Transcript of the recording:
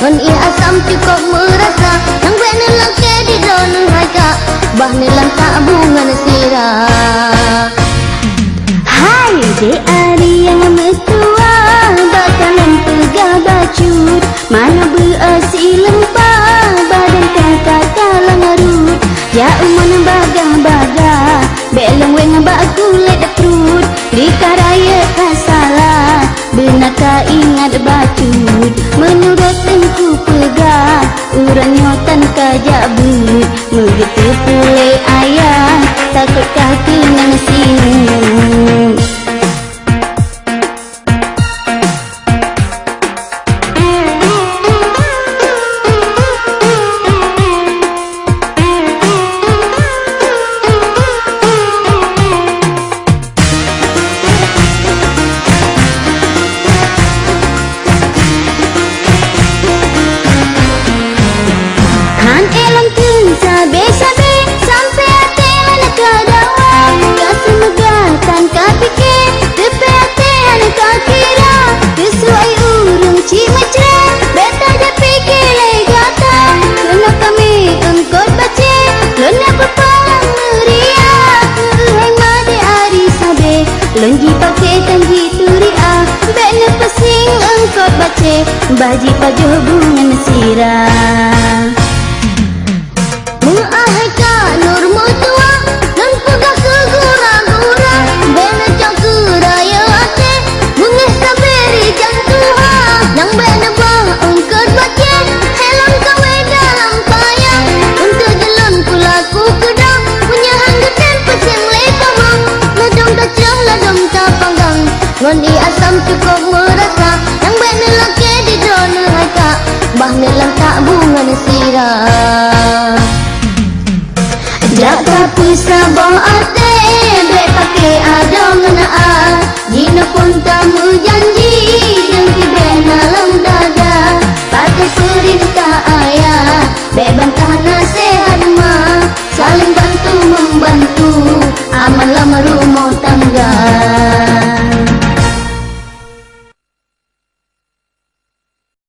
Ngon ia asam cukup merasa yang bena langke di daun raja bah nilang tak bunga sirah. Hai de ari yang mestua bakalan pegah bacut mana berasi lempah badan kakak kalang arut ya uman bagah-bagah beleng weng baku led perut rika raya kasalah benaka ingat bacut menurut engku pegah urang nyotan kajak but begitu pule ayah takut kaki nang sini. Lenggi pakai tanggi turia bena pesing engkot bace baji pajuh bungan sirah. Muahai ka nur mutua dan pegah ke gura-gura bena cak keraya ate bunga saberi jantuha yang bena bah engkot bace helon kawe dalam payah untuk jalan pulaku kedang punya hanggetan pesing lepamang ladong tak cerah ladong tak panggang ngon i asam cukup